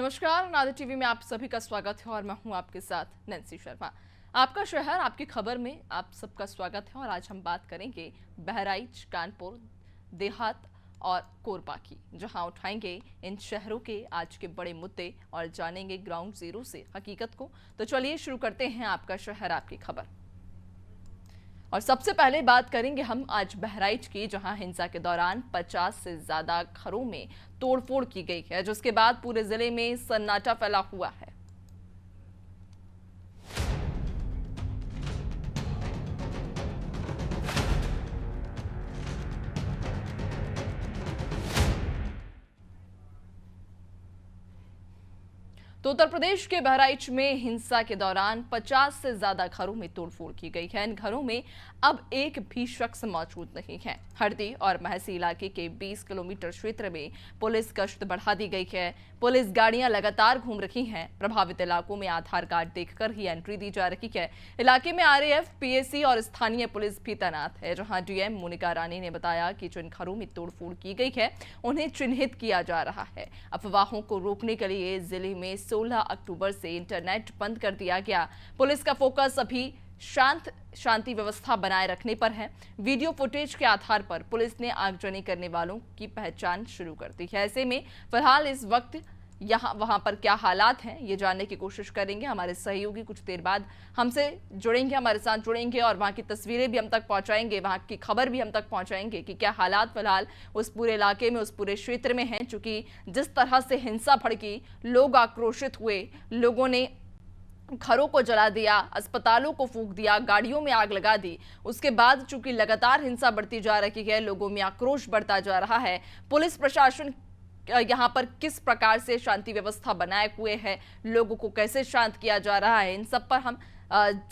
नमस्कार, नादिर टीवी में आप सभी का स्वागत है और मैं हूं आपके साथ नैन्सी शर्मा। आपका शहर आपकी खबर में आप सबका स्वागत है और आज हम बात करेंगे बहराइच, कानपुर, देहात और कोरबा की, जहां उठाएंगे इन शहरों के आज के बड़े मुद्दे और जानेंगे ग्राउंड जीरो से हकीकत को। तो चलिए शुरू करते हैं आपका शहर आपकी खबर। और सबसे पहले बात करेंगे हम आज बहराइच की, जहां हिंसा के दौरान 50 से ज्यादा घरों में तोड़फोड़ की गई है, जिसके बाद पूरे जिले में सन्नाटा फैला हुआ है। तो उत्तर प्रदेश के बहराइच में हिंसा के दौरान 50 से ज्यादा घरों में तोड़फोड़ की गई है। इन घरों में अब एक भी शख्स मौजूद नहीं है। हरदी और महसी इलाके के 20 किलोमीटर क्षेत्र में पुलिस गश्त बढ़ा दी गई है। पुलिस गाड़ियां लगातार घूम रही हैं। प्रभावित इलाकों में आधार कार्ड देखकर ही एंट्री दी जा रही है। इलाके में आरएएफ, पीएसी और स्थानीय पुलिस भी तैनात है, जहां डीएम मोनिका रानी ने बताया कि जिन घरों में तोड़फोड़ की गई है उन्हें चिन्हित किया जा रहा है। अफवाहों को रोकने के लिए जिले में 16 अक्टूबर से इंटरनेट बंद कर दिया गया। पुलिस का फोकस अभी शांति व्यवस्था बनाए रखने पर है। वीडियो फुटेज के आधार पर पुलिस ने आगजनी करने वालों की पहचान शुरू कर दी है। ऐसे में फिलहाल इस वक्त वहां पर क्या हालात हैं, ये जानने की कोशिश करेंगे। हमारे सहयोगी कुछ देर बाद हमसे जुड़ेंगे, हमारे साथ जुड़ेंगे और वहां की तस्वीरें भी हम तक पहुंचाएंगे, वहां की खबर भी हम तक पहुंचाएंगे कि क्या हालात फिलहाल उस पूरे इलाके में, उस पूरे क्षेत्र में हैं। चूंकि जिस तरह से हिंसा भड़की, लोग आक्रोशित हुए, लोगों ने घरों को जला दिया, अस्पतालों को फूंक दिया, गाड़ियों में आग लगा दी। उसके बाद चूंकि लगातार हिंसा बढ़ती जा रही है, लोगों में आक्रोश बढ़ता जा रहा है। पुलिस प्रशासन यहाँ पर किस प्रकार से शांति व्यवस्था बनाए हुए है, लोगों को कैसे शांत किया जा रहा है, इन सब पर हम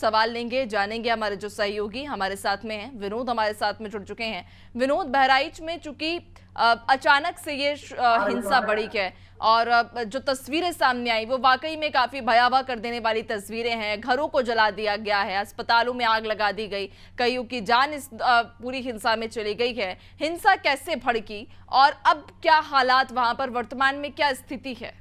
सवाल लेंगे, जानेंगे। हमारे जो सहयोगी हमारे साथ में हैं, विनोद हमारे साथ में जुड़ चुके हैं। विनोद, बहराइच में चूंकि अचानक से ये हिंसा बढ़ी है और जो तस्वीरें सामने आई वो वाकई में काफी भयावह कर देने वाली तस्वीरें हैं। घरों को जला दिया गया है, अस्पतालों में आग लगा दी गई, कईयों की जान इस पूरी हिंसा में चली गई है। हिंसा कैसे भड़की और अब क्या हालात वहां पर वर्तमान में क्या स्थिति है?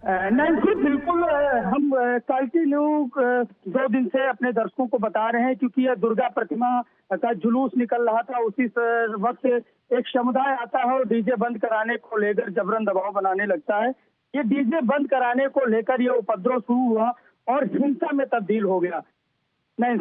नहीं, बिल्कुल हम कंटिन्यू 2 दिन से अपने दर्शकों को बता रहे हैं, क्योंकि यह दुर्गा प्रतिमा का जुलूस निकल रहा था। उसी वक्त एक समुदाय आता है और डीजे बंद कराने को लेकर जबरन दबाव बनाने लगता है। ये डीजे बंद कराने को लेकर ये उपद्रव शुरू हुआ और हिंसा में तब्दील हो गया। नहीं,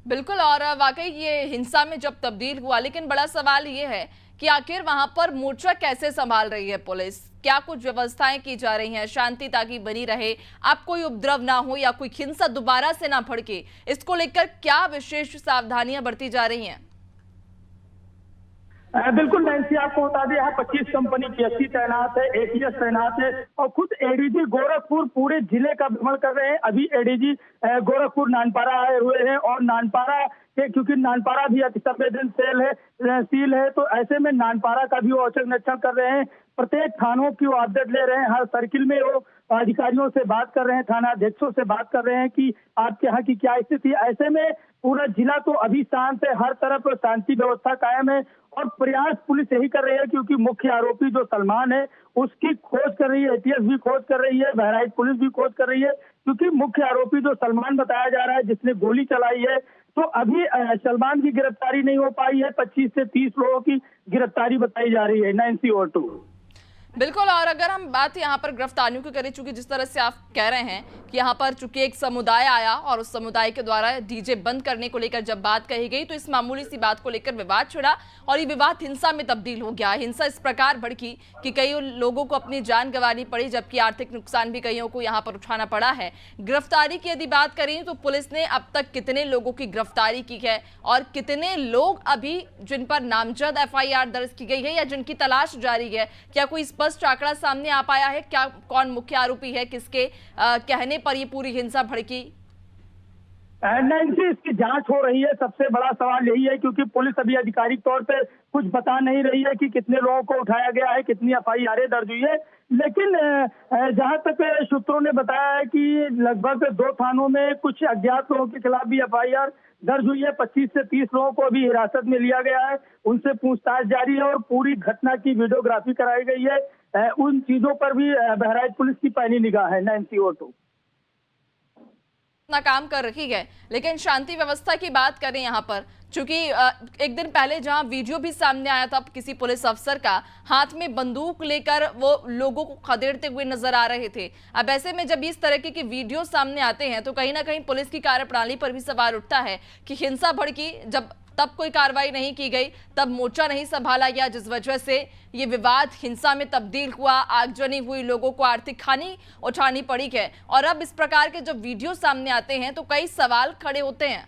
बिल्कुल, और वाकई ये हिंसा में जब तब्दील हुआ, लेकिन बड़ा सवाल ये है कि आखिर वहां पर मोर्चा कैसे संभाल रही है पुलिस? क्या कुछ व्यवस्थाएं की जा रही हैं शांति ताकि बनी रहे, आप कोई उपद्रव ना हो या कोई हिंसा दोबारा से ना भड़के? इसको लेकर क्या विशेष सावधानियां बरती जा रही हैं? बिल्कुल नैन्सी, आपको बता दें यहाँ 25 कंपनी पीएससी तैनात है, एटीएस तैनात है और खुद एडीजी गोरखपुर पूरे जिले का भ्रमण कर रहे हैं। अभी एडीजी गोरखपुर नानपारा आए हुए हैं और नानपारा के, क्योंकि नानपारा भी अति संवेदनशील सील है, तो ऐसे में नानपारा का भी वो औचक निरीक्षण कर रहे हैं। प्रत्येक थानों की वो अपडेट ले रहे हैं। हर सर्किल में वो अधिकारियों से बात कर रहे हैं, थाना अध्यक्षों से बात कर रहे हैं कि आपके यहाँ की क्या स्थिति है। ऐसे में पूरा जिला तो अभी शांत है, हर तरफ शांति व्यवस्था कायम है और प्रयास पुलिस यही कर रही है, क्योंकि मुख्य आरोपी जो सलमान है उसकी खोज कर रही है, एटीएस भी खोज कर रही है, बहराइच पुलिस भी खोज कर रही है, क्योंकि मुख्य आरोपी जो सलमान बताया जा रहा है जिसने गोली चलाई है, तो अभी सलमान की गिरफ्तारी नहीं हो पाई है। 25 से 30 लोगों की गिरफ्तारी बताई जा रही है। 9CO2 बिल्कुल, और अगर हम बात यहाँ पर गिरफ्तारियों की करें, चूंकि जिस तरह से आप कह रहे हैं कि यहाँ पर चूंकि एक समुदाय आया और उस समुदाय के द्वारा डीजे बंद करने को लेकर जब बात कही गई तो इस मामूली सी बात को लेकर विवाद छिड़ा और ये विवाद हिंसा में तब्दील हो गया। हिंसा इस प्रकार भड़की कि कई लोगों को अपनी जान गंवानी पड़ी, जबकि आर्थिक नुकसान भी कईयों को यहाँ पर उठाना पड़ा है। गिरफ्तारी की यदि बात करें तो पुलिस ने अब तक कितने लोगों की गिरफ्तारी की है और कितने लोग अभी जिन पर नामजद एफआईआर दर्ज की गई है या जिनकी तलाश जारी है? क्या कोई स्पष्ट आंकड़ा सामने आ पाया है? क्या कौन मुख्य आरोपी है, किसके कहने पर ये पूरी हिंसा भड़की? नहीं, इसकी जांच हो रही है। सबसे बड़ा सवाल यही है, क्योंकि पुलिस अभी आधिकारिक तौर पे कुछ बता नहीं रही है कि कितने लोगों को उठाया गया है, कितनी एफआईआर दर्ज हुई है। लेकिन जहां तक सूत्रों ने बताया है कि लगभग 2 थानों में कुछ अज्ञात लोगों के खिलाफ भी एफआईआर दर्ज हुई है। 25 से 30 लोगों को अभी हिरासत में लिया गया है, उनसे पूछताछ जारी है और पूरी घटना की वीडियोग्राफी कराई गई है। उन चीजों पर भी बहराइच पुलिस की पैनी निगाह है। नैन्सी ओटो अपना काम कर रही है, लेकिन शांति व्यवस्था की बात करें यहाँ पर, चूंकि एक दिन पहले जहां वीडियो भी सामने आया था किसी पुलिस अफसर का हाथ में बंदूक लेकर वो लोगों को खदेड़ते हुए नजर आ रहे थे। अब ऐसे में जब इस तरह के वीडियो सामने आते हैं तो कहीं ना कहीं पुलिस की कार्यप्रणाली पर भी सवाल उठता है कि हिंसा भड़की, जब तब कोई कार्रवाई नहीं की गई, तब मोर्चा नहीं संभाला गया, जिस वजह से ये विवाद हिंसा में तब्दील हुआ, आगजनी हुई, लोगों को आर्थिक हानि उठानी पड़ी है। और अब इस प्रकार के जब वीडियो सामने आते हैं तो कई सवाल खड़े होते हैं।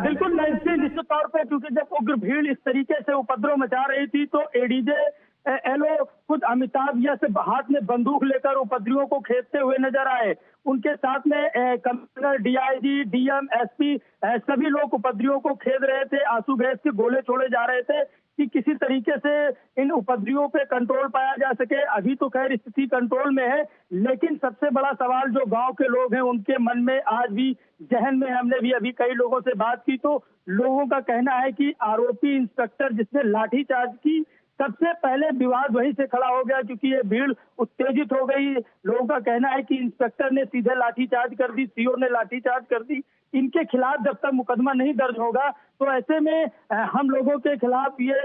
बिल्कुल नैन्सी, निश्चित तौर पे क्योंकि जब उग्र भीड़ इस तरीके से उपद्रव मचा रही थी तो एडीजे एलओ खुद अमिताभ जैसे हाथ में बंदूक लेकर उपद्रवियों को खेदते हुए नजर आए। उनके साथ में कमिश्नर, डीआईजी, डीएम, एसपी सभी लोग उपद्रवियों को खेद रहे थे, आंसू गैस के गोले छोड़े जा रहे थे कि किसी तरीके से इन उपद्रवियों पे कंट्रोल पाया जा सके। अभी तो खैर स्थिति कंट्रोल में है, लेकिन सबसे बड़ा सवाल जो गांव के लोग हैं उनके मन में आज भी जहन में, हमने भी अभी कई लोगों से बात की तो लोगों का कहना है कि आरोपी इंस्पेक्टर जिसने लाठीचार्ज की, सबसे पहले विवाद वहीं से खड़ा हो गया क्योंकि ये भीड़ उत्तेजित हो गई। लोगों का कहना है कि इंस्पेक्टर ने सीधे लाठीचार्ज कर दी, सीओ ने लाठीचार्ज कर दी। इनके खिलाफ जब तक मुकदमा नहीं दर्ज होगा तो ऐसे में हम लोगों के खिलाफ ये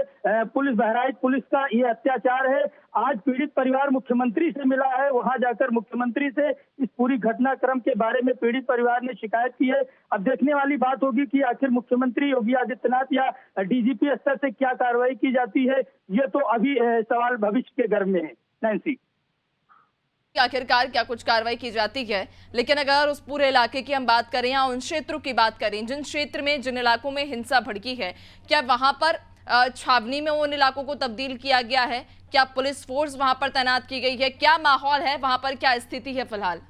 पुलिस, बहराइच पुलिस का ये अत्याचार है। आज पीड़ित परिवार मुख्यमंत्री से मिला है, वहां जाकर मुख्यमंत्री से इस पूरी घटनाक्रम के बारे में पीड़ित परिवार ने शिकायत की है। अब देखने वाली बात होगी कि आखिर मुख्यमंत्री योगी आदित्यनाथ या डीजीपी स्तर से क्या कार्रवाई की जाती है। ये तो अभी सवाल भविष्य के गर्भ में है। नैन्सी, आखिरकार क्या कुछ कार्रवाई की जाती है। लेकिन अगर उस पूरे इलाके की हम बात करें या उन क्षेत्रों की बात करें जिन क्षेत्र में, जिन इलाकों में हिंसा भड़की है, क्या वहां पर छावनी में उन इलाकों को तब्दील किया गया है? क्या पुलिस फोर्स वहां पर तैनात की गई है? क्या माहौल है वहां पर, क्या स्थिति है फिलहाल?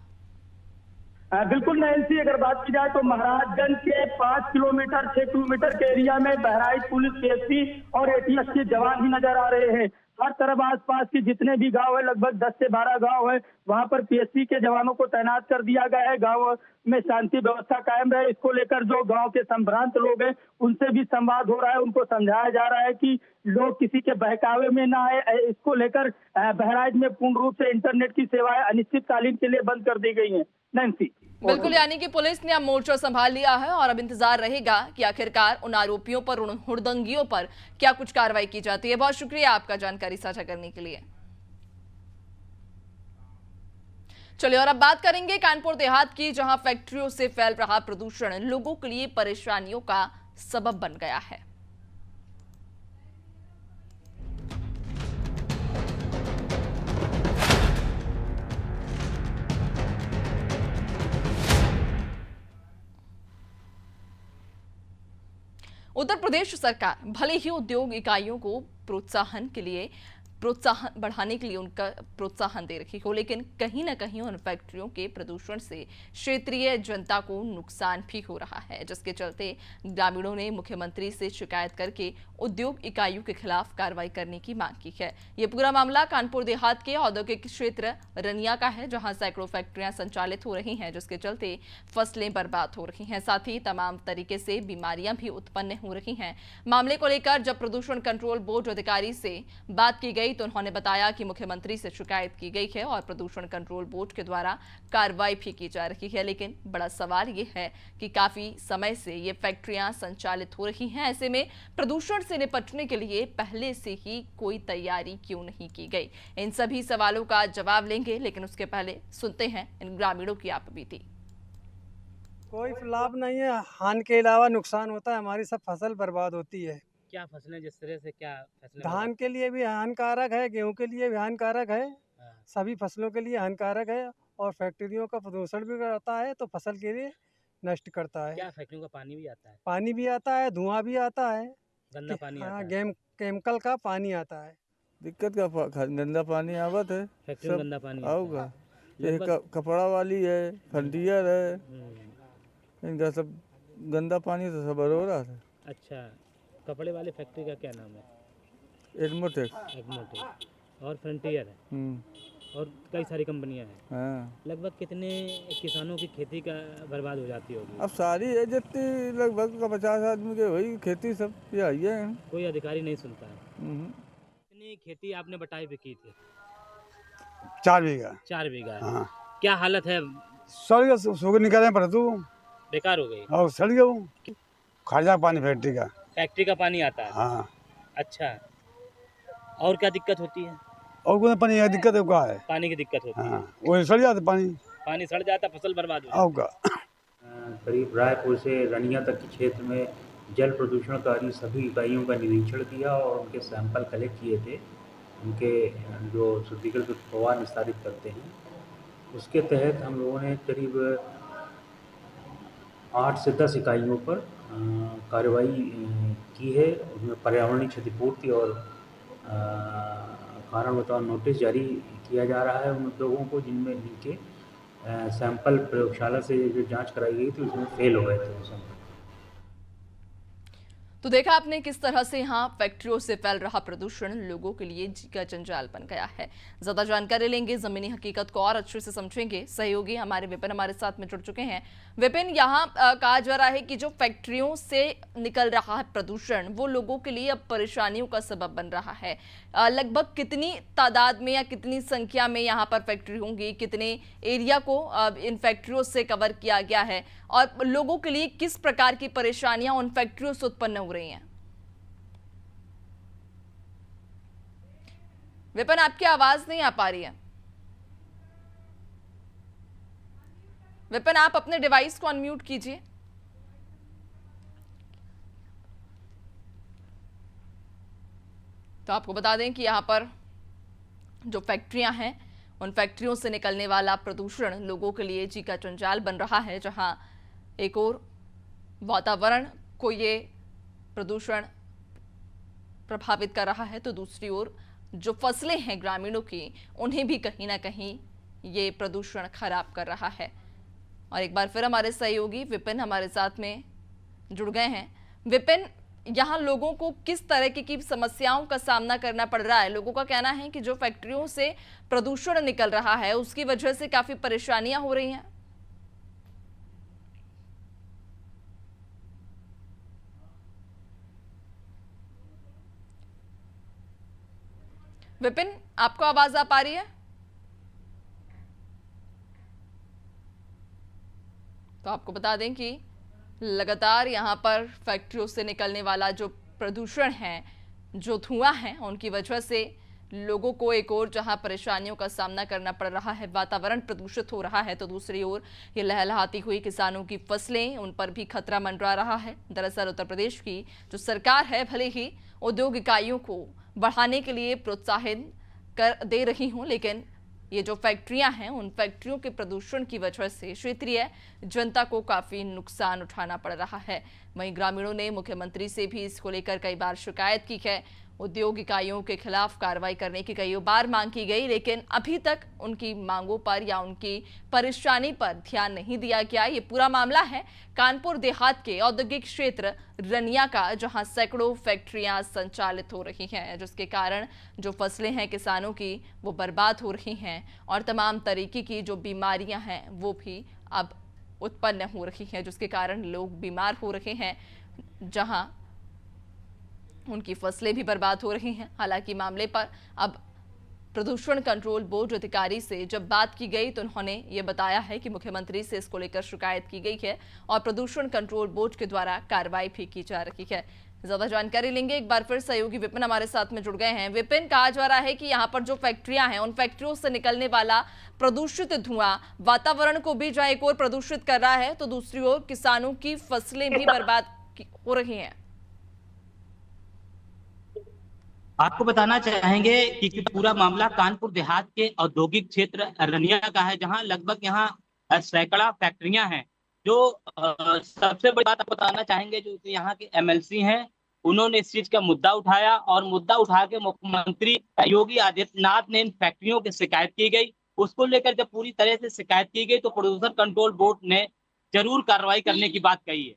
बिल्कुल नैन्सी, अगर बात की जाए तो महाराजगंज के 5 किलोमीटर 6 किलोमीटर के एरिया में बहराइच पुलिस, पीएससी और एटीएस के जवान ही नजर आ रहे हैं। हर तरफ आसपास के जितने भी गांव है, लगभग 10 से 12 गांव है, वहां पर पीएससी के जवानों को तैनात कर दिया गया है। गांव में शांति व्यवस्था कायम रहे, इसको लेकर जो गांव के संभ्रांत लोग हैं उनसे भी संवाद हो रहा है। उनको समझाया जा रहा है कि लोग किसी के बहकावे में ना आए। इसको लेकर बहराइच में पूर्ण रूप से इंटरनेट की सेवाएं अनिश्चितकालीन के लिए बंद कर दी गई है। नैन्सी, बिल्कुल, यानी कि पुलिस ने अब मोर्चा संभाल लिया है और अब इंतजार रहेगा कि आखिरकार उन आरोपियों पर, उन हुड़दंगियों पर क्या कुछ कार्रवाई की जाती है। बहुत शुक्रिया आपका जानकारी साझा करने के लिए। चलिए और अब बात करेंगे कानपुर देहात की, जहां फैक्ट्रियों से फैल रहा प्रदूषण लोगों के लिए परेशानियों का सबब बन गया है। उत्तर प्रदेश सरकार भले ही उद्योग इकाइयों को प्रोत्साहन बढ़ाने के लिए उनका प्रोत्साहन दे रही हो, लेकिन कहीं ना कहीं उन फैक्ट्रियों के प्रदूषण से क्षेत्रीय जनता को नुकसान भी हो रहा है, जिसके चलते ग्रामीणों ने मुख्यमंत्री से शिकायत करके उद्योग इकाइयों के खिलाफ कार्रवाई करने की मांग की है। ये पूरा मामला कानपुर देहात के औद्योगिक क्षेत्र रनिया का है, जहां सैकड़ों फैक्ट्रियां संचालित हो रही हैं, जिसके चलते फसलें बर्बाद हो रही हैं, साथ ही तमाम तरीके से बीमारियां भी उत्पन्न हो रही हैं। मामले को लेकर जब प्रदूषण कंट्रोल बोर्ड अधिकारी से बात की गई तो उन्होंने बताया कि मुख्यमंत्री से शिकायत की गई है और प्रदूषण कंट्रोल बोर्ड के द्वारा कार्रवाई भी की जा रही है। लेकिन बड़ा सवाल ये है कि काफी समय से ये फैक्ट्रियां संचालित हो रही हैं, ऐसे में प्रदूषण से निपटने के लिए पहले से ही कोई तैयारी क्यों नहीं की गई? इन सभी सवालों का जवाब लेंगे, लेकिन उसके पहले सुनते हैं इन ग्रामीणों की आप बीती। कोई लाभ नहीं है, हानि के अलावा नुकसान होता है, हमारी सब फसल बर्बाद होती है। क्या फसलें, जिस तरह से क्या फसलें? धान के लिए भी हानिकारक है, गेहूं के लिए भी हानिकारक है, हाँ। सभी फसलों के लिए हानिकारक है। और फैक्ट्रियों का प्रदूषण भी करता है तो फसल के लिए नष्ट करता है। क्या फैक्ट्रियों का पानी भी आता है? पानी भी आता है, धुआं भी आता है, गंदा पानी आता हाँ, है? केमिकल का पानी आता है। दिक्कत का गंदा पानी आवत है, फैक्ट्री में गंदा पानी आता आऊगा। है? ये कपड़ा वाली है, फंटियर है, हम्म, इनका सब गंदा पानी तो सब हो रहा है। अच्छा, कपड़े वाली फैक्ट्री का क्या नाम है? एडमोटेक। एग्मोटेक और फ्रंटियर है। और कई सारी कंपनियां हैं। हाँ। लगभग कितने किसानों की खेती का बर्बाद हो जाती होगी? अब सारी है जितनी लगभग का 50 आदमी के वही खेती सब यही है। कोई अधिकारी नहीं सुनता है। हम्म। कितनी खेती आपने बटाई पे की थी? 4 बीघा। 4 बीघा। हाँ, क्या हालत है? सड़ गया, सूखे निकाले पर तू बेकार हो गई। और सड़ गया वो, खर्चा पानी फैक्ट्री का। फैक्ट्री का पानी आता है? हाँ, अच्छा, और क्या दिक्कत होती है? और कोई पानी का दिक्कत है, क्या है? पानी की दिक्कत होती है। हाँ, वो सड़ जाता पानी। पानी सड़ जाता, फसल बर्बाद हो जाती। और का करीब रायपुर से रनिया तक के क्षेत्र में जल प्रदूषणकारी सभी इकाइयों का निरीक्षण किया और उनके सैंपल कलेक्ट किए थे। उनके जो शुद्धिकृत प्रवाह निस्तारित करते हैं, उसके तहत हम लोगों ने करीब 8 से 10 इकाइयों पर कार्रवाई की है। उसमें पर्यावरणीय क्षतिपूर्ति और कारण बताओ नोटिस जारी किया जा रहा है उन उद्योगों को जिनमें जिनके सैंपल प्रयोगशाला से जो जांच कराई गई थी उसमें फेल हो गए थे वो सैंपल। तो देखा आपने किस तरह से यहाँ फैक्ट्रियों से फैल रहा प्रदूषण लोगों के लिए जीका जंजाल बन गया है। ज्यादा जानकारी लेंगे, जमीनी हकीकत को और अच्छे से समझेंगे। सहयोगी हमारे विपिन हमारे साथ में जुड़ चुके हैं। विपिन, यहाँ कहा जा रहा है कि जो फैक्ट्रियों से निकल रहा है प्रदूषण वो लोगों के लिए अब परेशानियों का सबब बन रहा है। लगभग कितनी तादाद में या कितनी संख्या में यहाँ पर फैक्ट्री होंगी, कितने एरिया को इन फैक्ट्रियों से कवर किया गया है और लोगों के लिए किस प्रकार की परेशानियां उन फैक्ट्रियों से उत्पन्न हो रही हैं? विपिन, आपकी आवाज नहीं आ पा रही है। विपिन, आप अपने डिवाइस को अनम्यूट कीजिए। तो आपको बता दें कि यहां पर जो फैक्ट्रियां हैं उन फैक्ट्रियों से निकलने वाला प्रदूषण लोगों के लिए जीका जंजाल बन रहा है। जहां एक और वातावरण को ये प्रदूषण प्रभावित कर रहा है तो दूसरी ओर जो फसलें हैं ग्रामीणों की उन्हें भी कहीं ना कहीं ये प्रदूषण खराब कर रहा है। और एक बार फिर हमारे सहयोगी विपिन हमारे साथ में जुड़ गए हैं। विपिन, यहाँ लोगों को किस तरह की समस्याओं का सामना करना पड़ रहा है? लोगों का कहना है कि जो फैक्ट्रियों से प्रदूषण निकल रहा है उसकी वजह से काफी परेशानियां हो रही हैं। विपिन, आपको आवाज आ पा रही है? तो आपको बता दें कि लगातार यहां पर फैक्ट्रियों से निकलने वाला जो प्रदूषण है, जो धुआं है, उनकी वजह से लोगों को एक और जहां परेशानियों का सामना करना पड़ रहा है, वातावरण प्रदूषित हो रहा है, तो दूसरी ओर ये लहलहाती हुई किसानों की फसलें, उन पर भी खतरा मंडरा रहा है। दरअसल उत्तर प्रदेश की जो सरकार है भले ही उद्योग इकाइयों को बढ़ाने के लिए प्रोत्साहित कर दे रही हूं, लेकिन ये जो फैक्ट्रियां हैं उन फैक्ट्रियों के प्रदूषण की वजह से क्षेत्रीय जनता को काफी नुकसान उठाना पड़ रहा है। वहीं ग्रामीणों ने मुख्यमंत्री से भी इसको लेकर कई बार शिकायत की है। उद्योग इकाइयों के खिलाफ कार्रवाई करने की कई बार मांग की गई, लेकिन अभी तक उनकी मांगों पर या उनकी परेशानी पर ध्यान नहीं दिया गया। ये पूरा मामला है कानपुर देहात के औद्योगिक क्षेत्र रनिया का, जहां सैकड़ों फैक्ट्रियां संचालित हो रही हैं, जिसके कारण जो फसलें हैं किसानों की वो बर्बाद हो रही हैं और तमाम तरीके की जो बीमारियां हैं वो भी अब उत्पन्न हो रही हैं, जिसके कारण लोग बीमार हो रहे हैं, जहां उनकी फसलें भी बर्बाद हो रही हैं। हालांकि मामले पर अब प्रदूषण कंट्रोल बोर्ड अधिकारी से जब बात की गई तो उन्होंने ये बताया है कि मुख्यमंत्री से इसको लेकर शिकायत की गई है और प्रदूषण कंट्रोल बोर्ड के द्वारा कार्रवाई भी की जा रही है। ज्यादा जानकारी लेंगे, एक बार फिर सहयोगी विपिन हमारे साथ में जुड़ गए हैं। विपिन, कहा जा रहा है कि यहाँ पर जो फैक्ट्रियां हैं उन फैक्ट्रियों से निकलने वाला प्रदूषित धुआं वातावरण को भी जहाँ एक ओर प्रदूषित कर रहा है तो दूसरी ओर किसानों की फसलें भी बर्बाद हो रही हैं। आपको बताना चाहेंगे कि पूरा मामला कानपुर देहात के औद्योगिक क्षेत्र रनिया का है, जहां लगभग यहाँ सैकड़ा फैक्ट्रियां हैं। जो सबसे बड़ी बात आपको बताना चाहेंगे, जो यहाँ के एमएलसी हैं उन्होंने इस चीज का मुद्दा उठाया और मुद्दा उठा के मुख्यमंत्री योगी आदित्यनाथ ने इन फैक्ट्रियों की शिकायत की गई। उसको लेकर जब पूरी तरह से शिकायत की गई तो प्रदूषण कंट्रोल बोर्ड ने जरूर कार्रवाई करने की बात कही है।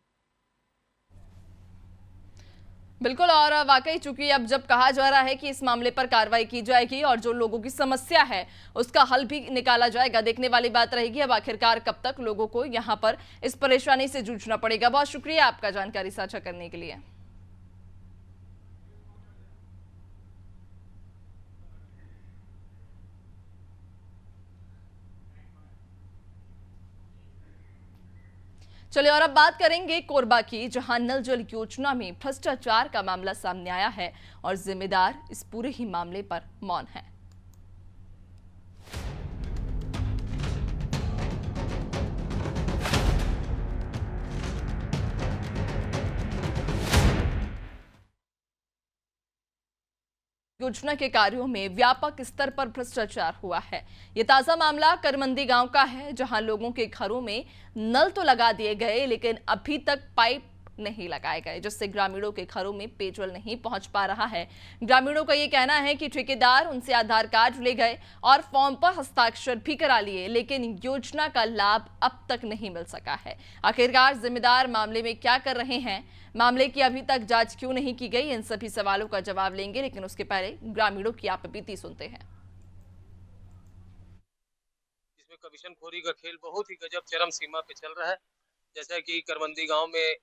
बिल्कुल, और वाकई चूंकि अब जब कहा जा रहा है कि इस मामले पर कार्रवाई की जाएगी और जो लोगों की समस्या है उसका हल भी निकाला जाएगा, देखने वाली बात रहेगी अब आखिरकार कब तक लोगों को यहां पर इस परेशानी से जूझना पड़ेगा। बहुत शुक्रिया आपका जानकारी साझा करने के लिए। चलिए और अब बात करेंगे कोरबा की, जहां नल जल योजना में भ्रष्टाचार का मामला सामने आया है और जिम्मेदार इस पूरे ही मामले पर मौन है। योजना के कार्यों में व्यापक स्तर पर भ्रष्टाचार हुआ है। ये ताजा मामला करमंदी गांव का है, जहां लोगों के घरों में नल तो लगा दिए गए लेकिन अभी तक पाइप नहीं लगाए गए, जिससे ग्रामीणों के घरों में पेयजल नहीं पहुंच पा रहा है। ग्रामीणों का ये कहना है कि ठेकेदार उनसे आधार कार्ड ले गए और फॉर्म पर हस्ताक्षर भी करा लिए, लेकिन योजना का लाभ अब तक नहीं मिल सका है। आखिरकार जिम्मेदार मामले में क्या कर रहे हैं, मामले की अभी तक जांच क्यों नहीं की गई, इन सभी सवालों का जवाब लेंगे, लेकिन उसके पहले ग्रामीणों की आप बीती सुनते हैं। इसमें कमीशनखोरी का खेल बहुत ही गजब चरम सीमा पे चल रहा है। जैसा कि करमंदी गांव में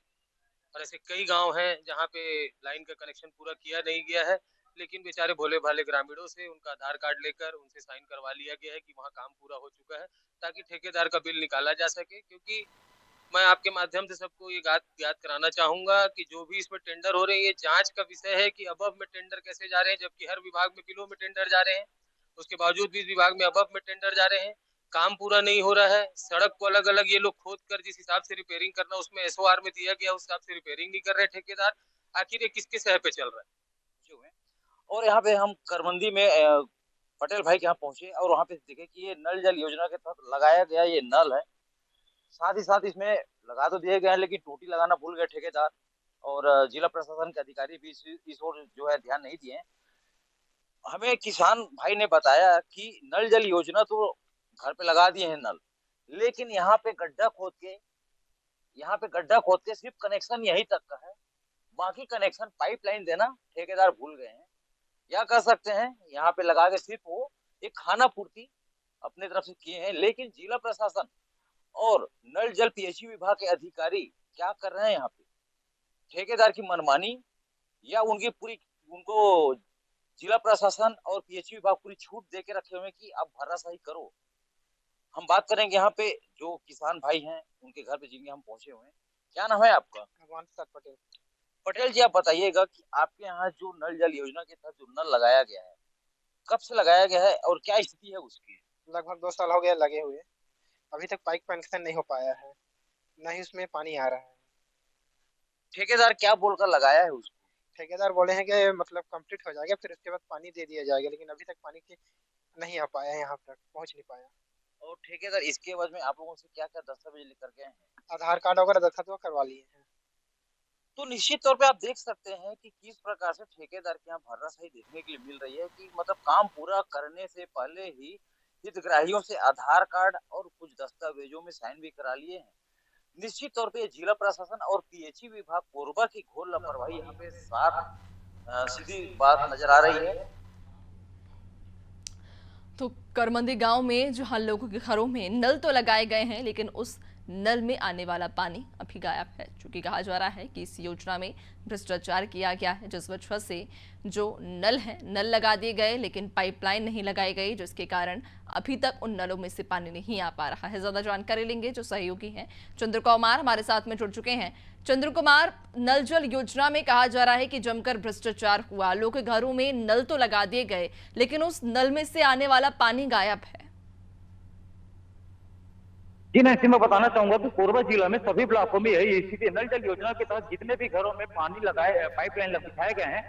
और ऐसे कई गांव हैं जहां पे लाइन का कनेक्शन पूरा किया नहीं गया है, लेकिन बेचारे भोले भाले ग्रामीणों से उनका आधार कार्ड लेकर उनसे साइन करवा लिया गया है कि वहां काम पूरा हो चुका है, ताकि ठेकेदार का बिल निकाला जा सके। क्योंकि मैं आपके माध्यम से सबको ये ज्ञात कराना चाहूंगा कि जो भी इसमें टेंडर हो रहे हैं, ये जांच का विषय है कि अबव में टेंडर कैसे जा रहे हैं, जबकि हर विभाग में बिलों में टेंडर जा रहे हैं। उसके बावजूद भी इस विभाग में अबव में टेंडर जा रहे हैं, काम पूरा नहीं हो रहा है। सड़क को अलग अलग ये लोग खोद कर जिस हिसाब से रिपेयरिंग करना उसमें SOR में दिया गया, उस हिसाब से रिपेयरिंग नहीं कर रहे ठेकेदार। आखिर ये किसके शहर पे चल रहा है? और यहाँ पे हम करमंदी में पटेल भाई के यहाँ पहुंचे और वहाँ पे देखे कि ये नल जल योजना के तहत लगाया गया ये नल है। साथ ही साथ इसमें लगा तो दिए गए हैं, लेकिन टूटी लगाना भूल गए ठेकेदार और जिला प्रशासन के अधिकारी भी इस ओर जो है ध्यान नहीं दिए। हमें किसान भाई ने बताया कि नल जल योजना तो घर पे लगा दिए हैं नल, लेकिन यहाँ पे गड्ढा खोद के सिर्फ कनेक्शन यहीं तक का है, बाकी कनेक्शन पाइपलाइन देना ठेकेदार भूल गए हैं। या कर सकते हैं यहाँ पे लगा के सिर्फ वो एक खाना पूर्ति अपने तरफ से किए हैं, लेकिन जिला प्रशासन और नल जल PHE विभाग के अधिकारी क्या कर रहे हैं यहाँ पे? ठेकेदार की मनमानी या उनको जिला प्रशासन और PHE विभाग पूरी छूट दे के रखे हुए कि आप भराशाही करो। हम बात करेंगे यहाँ पे जो किसान भाई हैं उनके घर पे जिनके हम पहुंचे हुए हैं। क्या नाम है आपका? भगवान प्रसाद पटेल। पटेल जी, आप बताइएगा कि आपके यहाँ जो नल जल योजना के तहत जो नल लगाया गया है, कब से लगाया गया है और क्या स्थिति है उसकी? लगभग 2 साल हो गया लगे हुए, अभी तक पाइप कनेक्शन नहीं हो पाया है, न ही उसमें पानी आ रहा है। ठेकेदार क्या बोलकर लगाया है उसको? ठेकेदार बोले हैं कि मतलब कंप्लीट हो जाएगा, फिर उसके बाद पानी दे दिया जाएगा, लेकिन अभी तक पानी की नहीं आ पाया, यहाँ तक पहुँच नहीं पाया। और ठेकेदार इसके बाद में आप लोगों से क्या क्या दस्तावेज लेकर गए हैं? आधार कार्ड वगैरह दस्तावेज करवा लिए हैं। तो निश्चित तौर पे आप देख सकते हैं कि किस प्रकार से ठेकेदार के यहाँ भर्राशाही देखने के लिए मिल रही है कि मतलब काम पूरा करने से पहले ही हितग्राहियों से आधार कार्ड और कुछ दस्तावेजों में साइन भी करा लिए हैं। निश्चित तौर पे जिला प्रशासन और PHE विभाग कोरबा की घोर लापरवाही यहाँ पे साफ सीधी बात नजर आ रही है। तो करमंदी गांव में जहां लोगों के घरों में नल तो लगाए गए हैं, लेकिन उस नल में आने वाला पानी अभी गायब है, क्योंकि कहा जा रहा है कि इस योजना में भ्रष्टाचार किया गया है, जिस वजह से जो नल है नल लगा दिए गए लेकिन पाइपलाइन नहीं लगाई गई, जिसके कारण अभी तक उन नलों में से पानी नहीं आ पा रहा है। ज्यादा जानकारी लेंगे जो सहयोगी हैं चंद्र कुमार हमारे साथ में जुड़ चुके हैं। चंद्र कुमार, नल जल योजना में कहा जा रहा है कि जमकर भ्रष्टाचार हुआ, लोगों के घरों में नल तो लगा दिए गए लेकिन उस नल में से आने वाला पानी गायब है। जी नहीं, मैं बताना चाहूंगा कि कोरबा जिला में सभी ब्लॉकों में यही स्थिति है। नल जल योजना के तहत जितने भी घरों में पानी लगाए पाइपलाइन बिछाए गए हैं,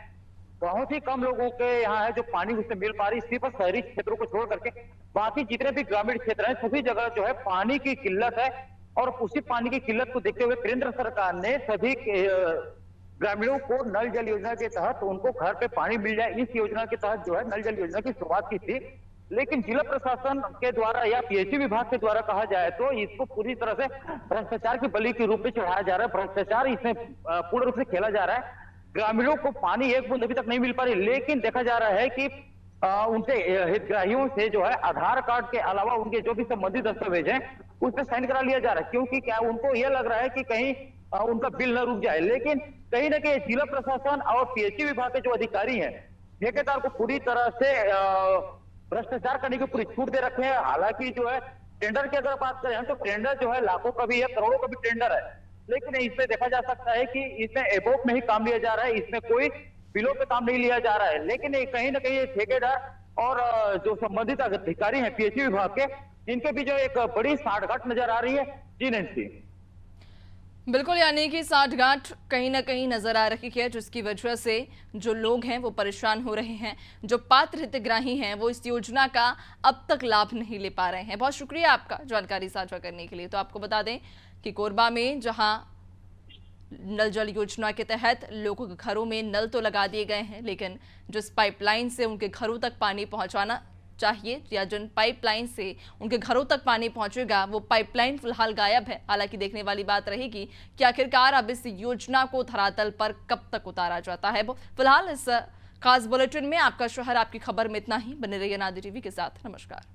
बहुत ही कम लोगों के यहाँ है जो पानी उससे मिल पा रही। सिर्फ शहरी क्षेत्रों को छोड़ करके बाकी जितने भी ग्रामीण क्षेत्र हैं सभी जगह जो है पानी की किल्लत है। और उसी पानी की किल्लत को देखते हुए केंद्र सरकार ने सभी ग्रामीणों को नल जल योजना के तहत उनको घर पे पानी मिल जाए, इस योजना के तहत जो है नल जल योजना की शुरुआत की थी। लेकिन जिला प्रशासन के द्वारा या PHE विभाग के द्वारा कहा जाए तो इसको पूरी तरह से भ्रष्टाचार की बलि के रूप में चढ़ाया जा रहा है। भ्रष्टाचार इसमें पूर्ण रूप से खेला जा रहा है। ग्रामीणों को पानी एक बूंद अभी तक नहीं मिल पा रही। लेकिन देखा जा रहा है कि उनके हितग्राहियों से जो है आधार कार्ड के अलावा उनके जो भी संबंधित दस्तावेज हैं उस पर साइन करा लिया जा रहा है, क्योंकि क्या उनको यह लग रहा है कि कहीं उनका बिल न रुक जाए। लेकिन कहीं ना कहीं जिला प्रशासन और पीएचई विभाग के जो अधिकारी हैं ठेकेदार को पूरी तरह से भ्रष्टाचार करने की पूरी छूट दे रखे हैं। हालांकि जो है टेंडर की अगर बात करें तो टेंडर जो है लाखों का भी है, करोड़ों का भी टेंडर है, लेकिन इसमें देखा जा सकता है कि इसमें एबोक में ही काम लिया जा रहा है, इसमें कोई बिलों पे काम नहीं लिया जा रहा है। लेकिन कहीं ना कहीं ठेकेदार और जो संबंधित अधिकारी हैं पीएचई विभाग के, इनके भी जो एक बड़ी साठगांठ नजर आ रही है। जी नैन्सी, बिल्कुल, यानी कि साठगांठ कहीं ना कहीं नजर आ रही है, जिसकी वजह से जो लोग हैं वो परेशान हो रहे हैं। जो पात्र हितग्राही हैं वो इस योजना का अब तक लाभ नहीं ले पा रहे हैं। बहुत शुक्रिया आपका जानकारी साझा करने के लिए। तो आपको बता दें कि कोरबा में जहां नल जल योजना के तहत लोगों के घरों में नल तो लगा दिए गए हैं, लेकिन जिस पाइपलाइन से उनके घरों तक पानी पहुंचाना चाहिए या जिन पाइपलाइन से उनके घरों तक पानी पहुंचेगा वो पाइपलाइन फिलहाल गायब है। हालांकि देखने वाली बात रहेगी कि आखिरकार अब इस योजना को धरातल पर कब तक उतारा जाता है। फिलहाल इस खास बुलेटिन में आपका शहर आपकी खबर में इतना ही। बने रहिए नादिर टीवी के साथ। नमस्कार।